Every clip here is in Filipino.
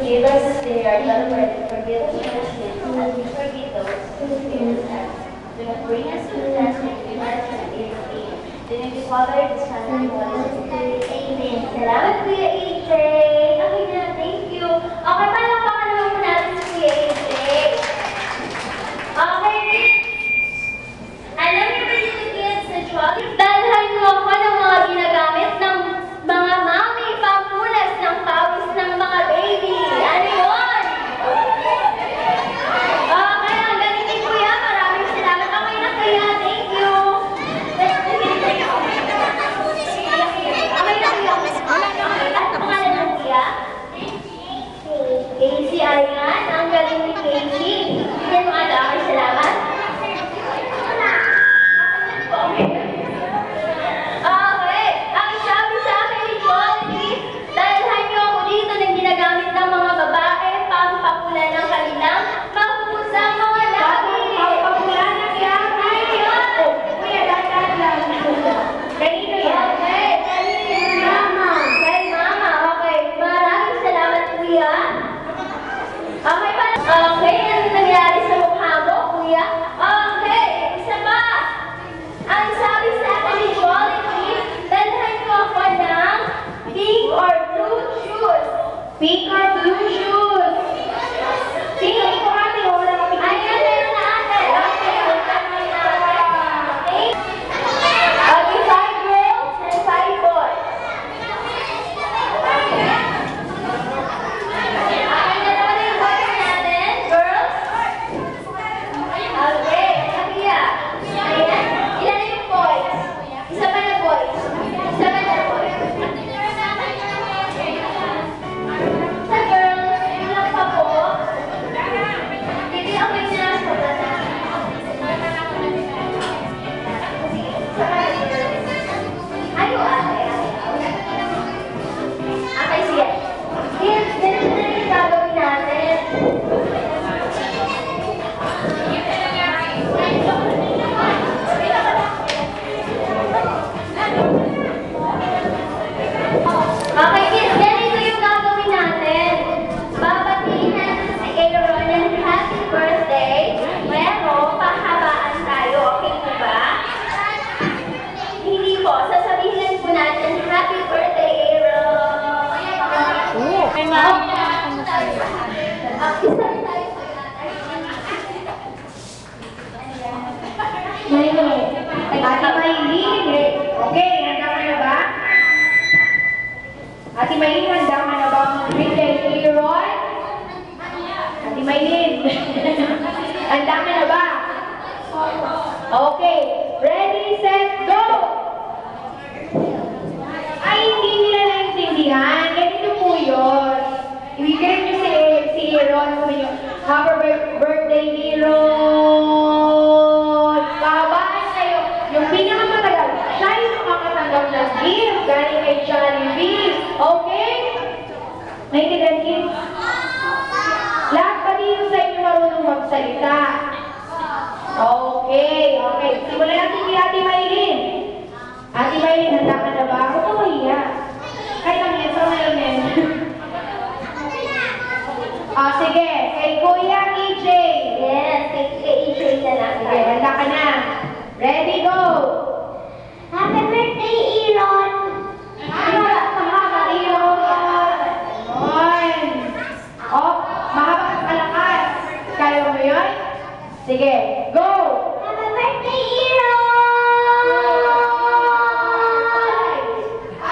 forgive us their deliverance, forgive us our sins, as we forgive those who sin us. Do not bring us to test, but deliver us from evil. The name of the Father, the Son, and the Holy Spirit. Amen. Salamat, Kuya AJ. Okay na, thank you. Okay, palakpakan naman po natin si Kuya AJ. Okay. Alam niyo ba dito kids na Trolley? Dalhan mo ako ng mga ginagamit ng mga mami, pampunas ng pawis ng mga baby. Ano yun? Okay, ang galing ni Kuya. Maraming salamat. Okay na Kuya. Thank you. Okay na Kuya. At pangalan ng Kuya? Casey, ayan. Ang galing ni Casey. Bigyan mo ata. Okay, salamat. Okay. Ang sabi sa akin ni Jollibee, dalhan niyo ako dito ng ginagamit ng mga babae pampapulan ng kanilang mapusang mga labi. Pampapulan ng labi. Ayun. Kuya, dahan lang. Kanino yan? Okay. Kanino? Mama. Kay Mama. Okay. Maraming salamat, Kuya. Okay pa. Okay. Ano nangyari sa mukha mo, Kuya? Okay. Isa pa. Ang sabi sa akin ni Jollibee, dalhan niyo ako ng pink or blue shoes. Pink or blue shoes. Pink ko ate, wala ka pink. Ayan, meron na ate. Okay, okay. Okay, 5 girls and 5 boys. Okay na naman yung boys natin, girls. Okay, Kuya. Ayan. Ilan na yung boys? Isa pa na boys. Isa pa na boys. Sa girls, ilan pa po? Hindi okay na sa bata. Sige, isa pa na girls. Ayo ate. Okay, sige. Kids, ganito na yung gagawin natin. Okay, kids, ganito yung gagawin natin. Babatiin natin si Aaron ng happy birthday, pero pahabaan tayo. Okay po ba? Hindi po. Sasabihin po natin, happy birthday, Aaron. Okay, ma'am. Isa rin tayo sa Ate Maylin. Okay, handa ka na ba? Ate Maylin, handa ka na ba mag-greet kay Aaron? Ate Maylin, handa ka na ba? Okay, ready, set, go! Ay, hindi nila naintindihan. Ganito po yun. Ibigay niyo si Aaron. Happy birthday, Aaron! Kahabaan kayo. Yung pinakamatagal, siya yung makakatanggap ng gift galing kay Jollibee. Okay? Naintindihan, kids? Lahat pa dito sa inyo marunong magsalita. Okay, okay. Simulan natin kay Ate Maylin. Ate Maylin, handa ka na ba? Huwag ka mahiya. Kahit ang yan, pero ngayon yan. Sige. Kay Kuya EJ. Yes, kay EJ na lang. Sige, handa ka na. Ready, go! Happy birthday, Aaron! Mahaba, Aaron! Oh, mahaba ka palakas. Kaya mo yun? Sige, go! Happy birthday, Aaron!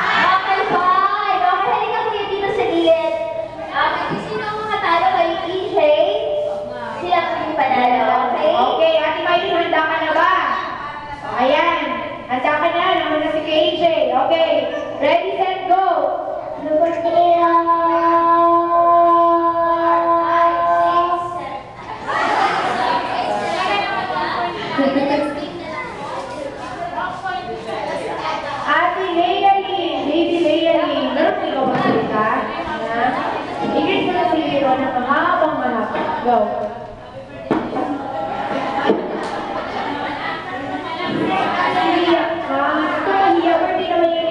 Okay, bye! Okay, halika kuya dito sa gilid. Sino ang makatalo kay EJ? Sila po yung panalo, okay? Okay, Ate Maylin, handa ka na ba? Ayan, handa ka na. Naman na si KJ. Okay, ready, set, go! Happy birthday, Aaron! Ate Leilani, Baby Leilani, meron kayo ba salita? Igit mo na si Aaron na mahabang mahaba. Go! Hiya ka? Ito, hiya. Birthday naman yan.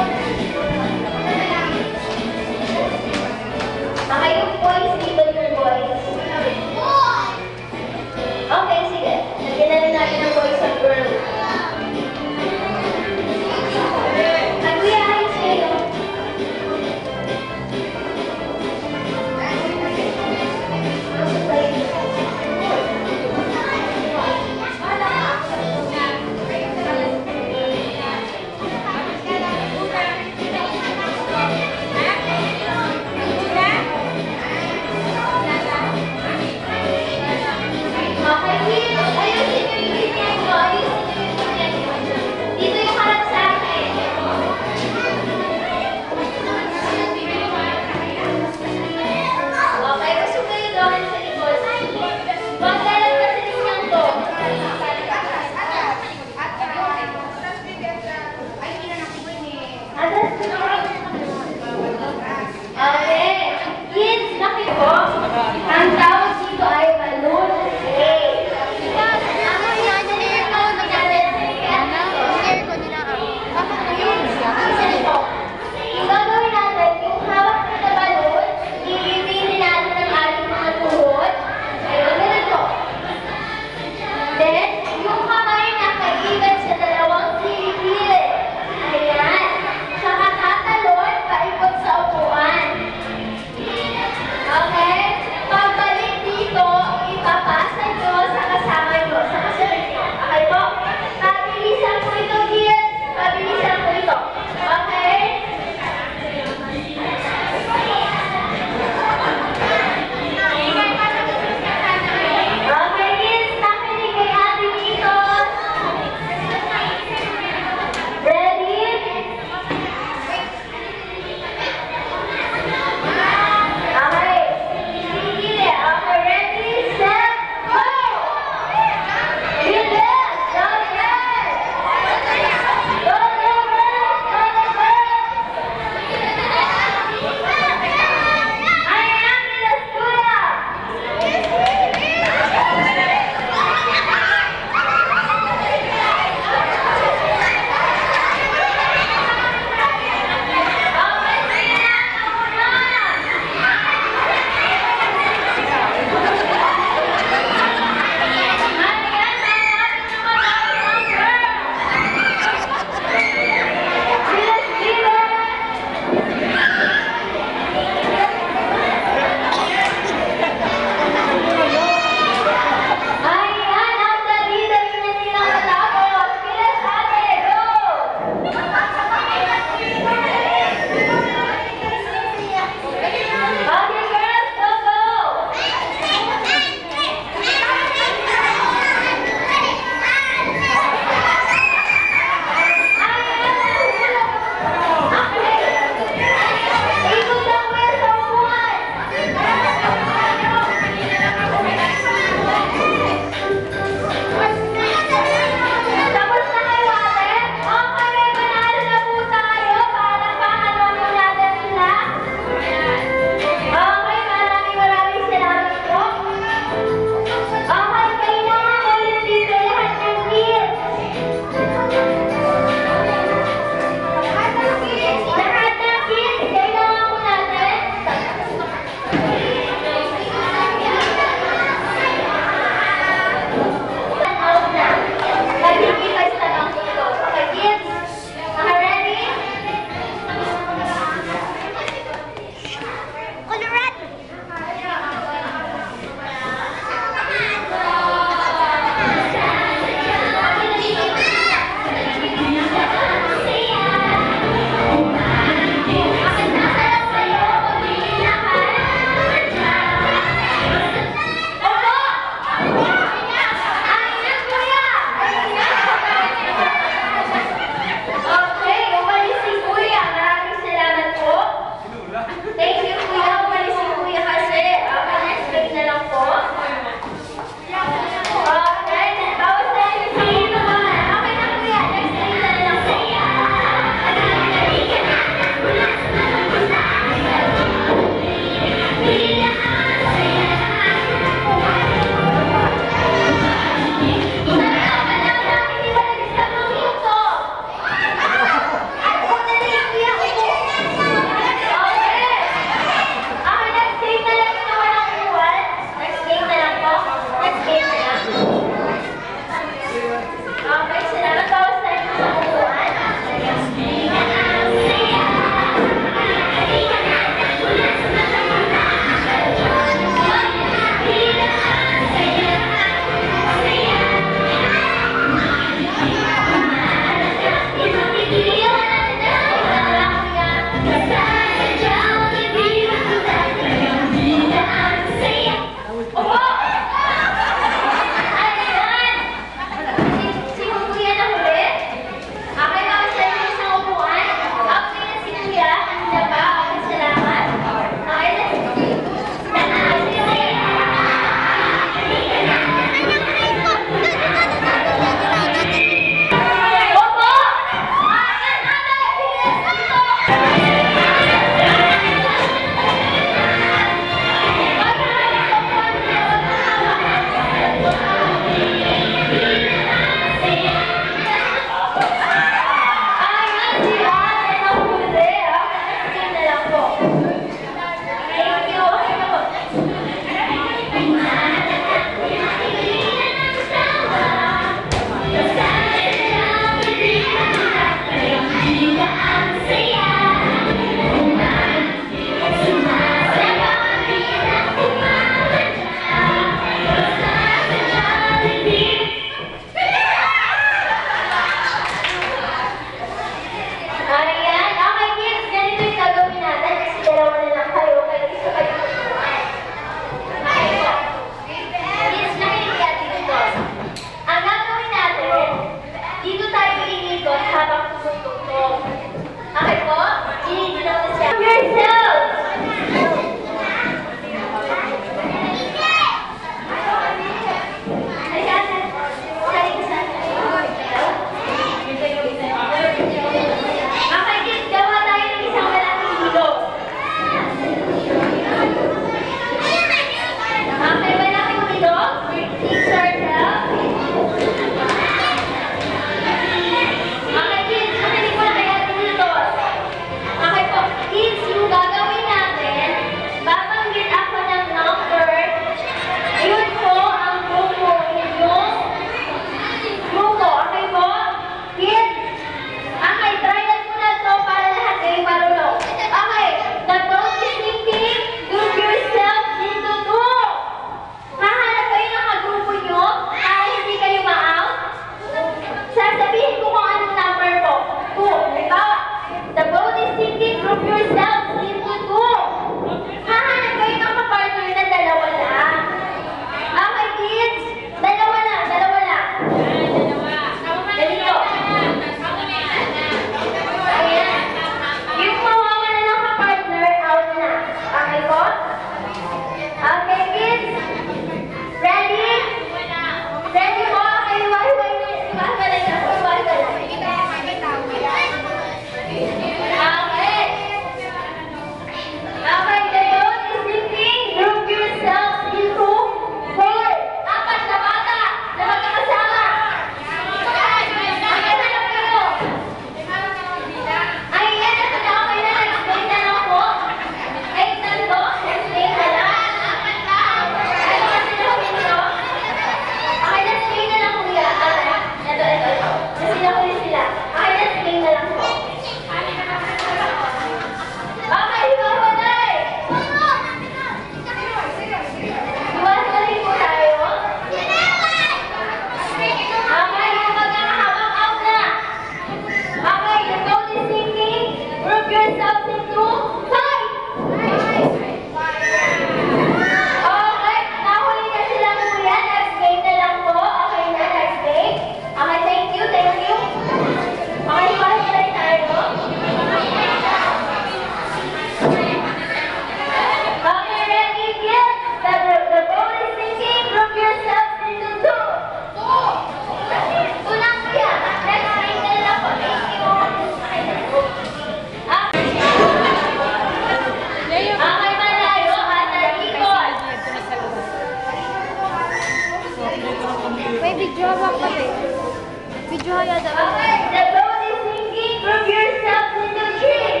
Okay, the boat is sinking. Prove yourself in the tree.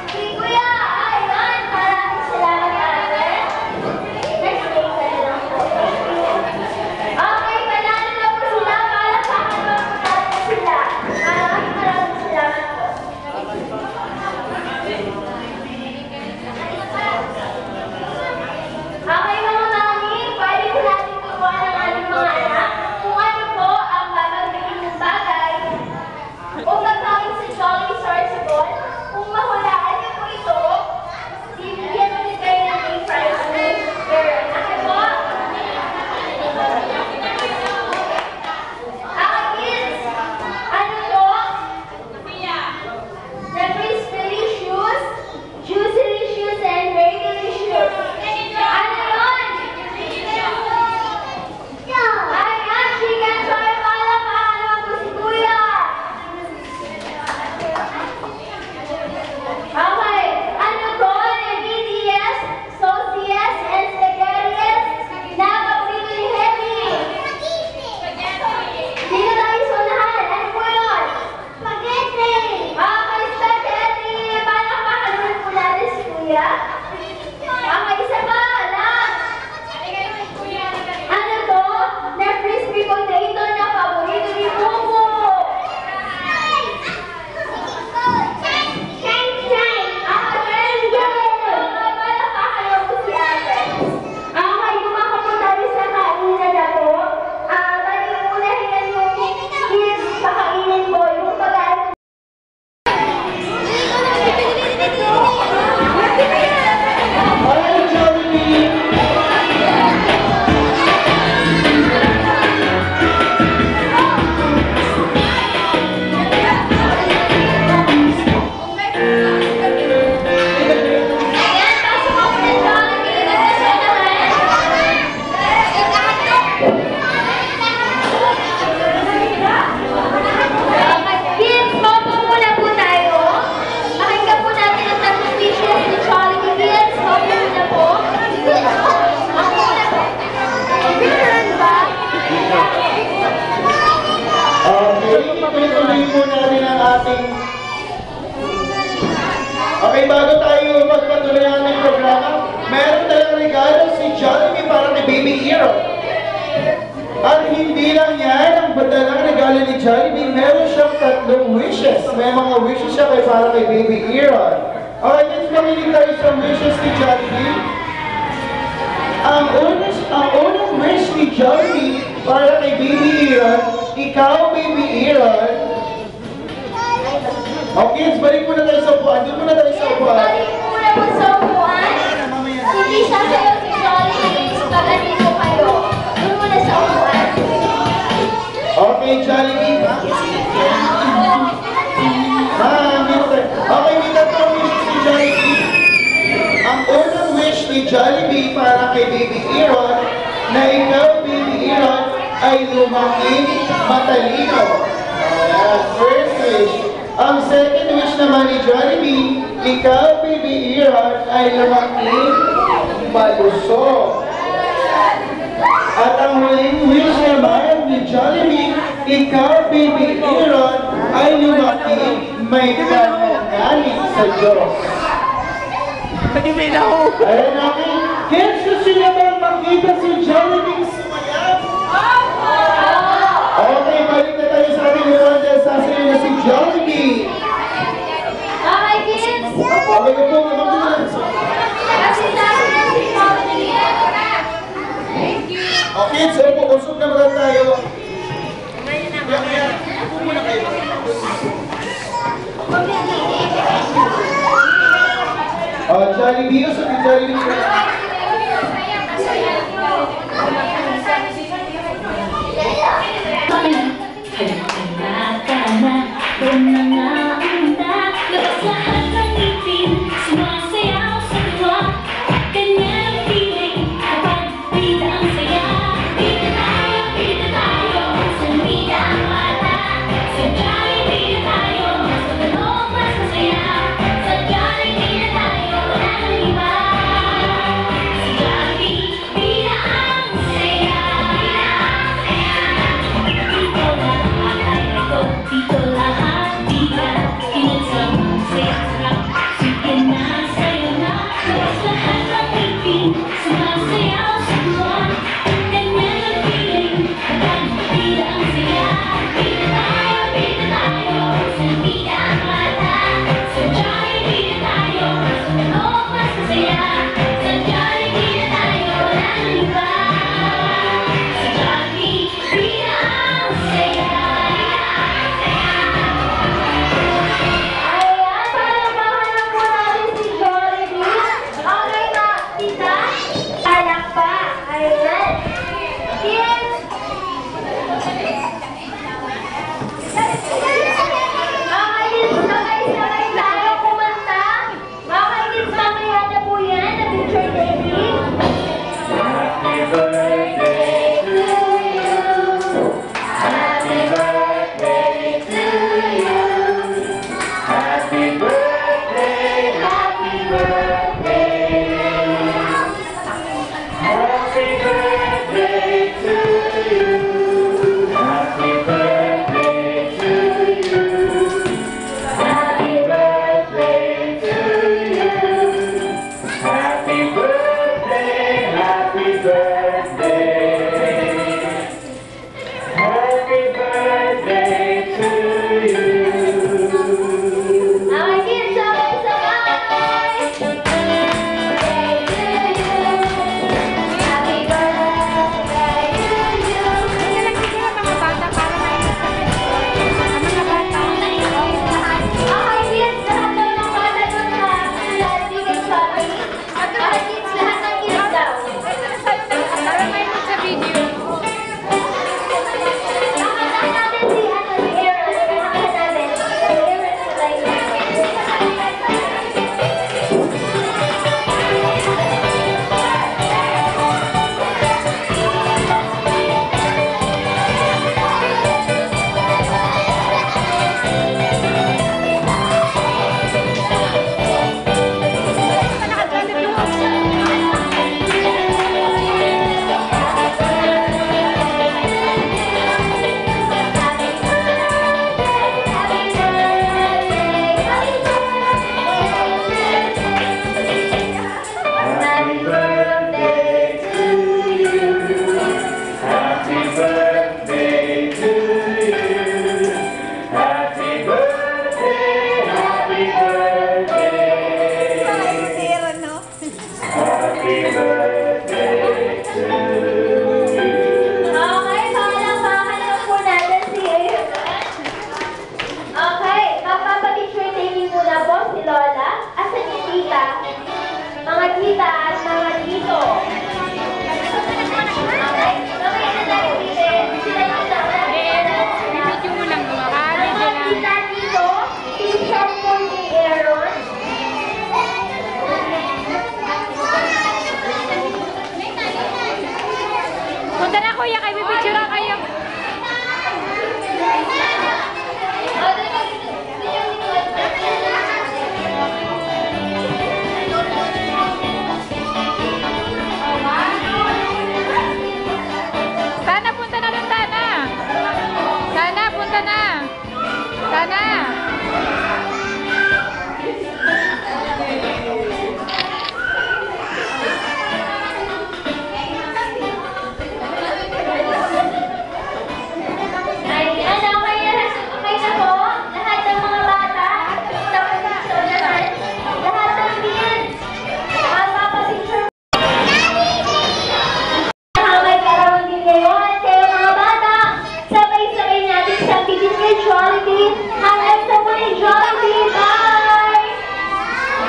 Si Kuya, ayun. Maraming salamat ate. Next day ka na lang po. Okay, panalo na po sila. Palakpakan mo po natin sila. Maraming salamat po. Okay mga mami, pwede po natin turuan ang ating mga anak kung ano po ang babagay ng bagay o magkawin sa Jolly Sourceable. Kung mahulaan niyo po ito, bibigyan ulit kayo ng free prize list. Okay po? Kids, ano to? The Crisp Delicious, Juicy Delicious, and Very Delicious. Ano yun? Ayan, chicken choy pala. Paano po si Kuya? Okay, ano to? The BTS, Sauciest, and Spaghettiest na paborito ni Henry. Dito tayo sa unahan. Ano po yun? Spaghetti! Okay, spaghetti! Palakpakan ulit po natin si Kuya. Okay, isa pa. Last. Ano to? Na crispy potato na paborito ni Momo. Palakpakan mo po si ate. Okay, kumaka po tayo sa kainan na po. Bali, unahin yung kids pakainin po yung pag-aaral. Hi, Jollibee! Ayan, pasok ako na Jollibee. Okay, kids, momo muna po tayo. Pakinggan po natin ang tatlong dishes ni Jollibee. Kids, momo muna po. Momo muna po. Picturean ba? Tuloy po natin ang ating... Okay, bago tayo magpatuloy ang aming programa, meron tayong regalo si Jollibee para kay Baby Hero. At hindi lang yan, ang badalang regalo ni Jollibee, meron siyang tatlong wishes. May mga wishes siya para kay Baby Hero. Okay, let's makinig tayo sa wishes ni Jollibee. Ang unang wish ni Jollibee para kay Baby Aaron, ikaw, Baby Aaron. Okay, balik muna tayo sa upuan. Doon muna tayo sa upuan. Balik muna po sa upuan. Hindi sasayaw si Jollibee. Pag andito kayo. Doon muna sa upuan. Okay, Jollibee. Okay, may tatlong wishes ni Jollibee. Ang unang wish ni Jollibee para kay Baby Aaron na ikaw, Baby Aaron, ay lumaking matalino. Ayan, first wish. Ang second wish naman ni Jollibee, ikaw, Baby Aaron, ay lumaking malusog. At ang huling wish naman ni Jollibee, ikaw, Baby Aaron, ay lumaking may pananalig sa Diyos. Ayan natin, kids, gusto niyo bang makita si Jollibee sumayaw? Okay, balik na tayo sa ating upuan dahil sasayaw na si Jollibee. Okay, kids. Okay, upo, magmagdulan. Kasi sabi na si Jollibee. Okay, so usog na muna tayo. Kaya, upo muna kayo. Jollibee, usog yung Jollibee. Handa ka na, umaanda, labas lahat ng ngipin, sumasayaw sa tuwa. Ganyan ang feeling kapag bida ang saya. Bida tayo, sa mida ang mata. Sa Jollibee na tayo, mas matanong, mas masaya. Sa Jollibee na tayo, wala nang iba.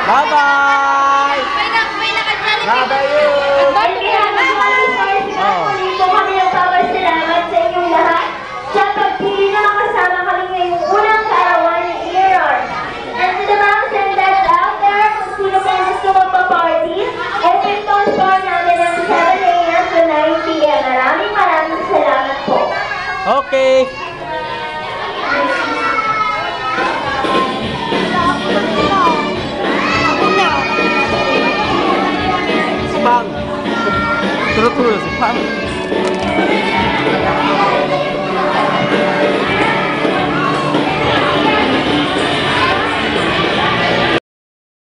Bye-bye! Bye-bye! At dito kami nagpapasalamat sa inyong lahat sa pagpili na makasama kami ngayong unang kaarawan ni Aaron. And to the moms and dads out there, kung sino po gusto magpa-party, open phone po namin ng 7 a.m. to 9 p.m. Maraming salamat po. Okay. Spam. Terus-terus spam.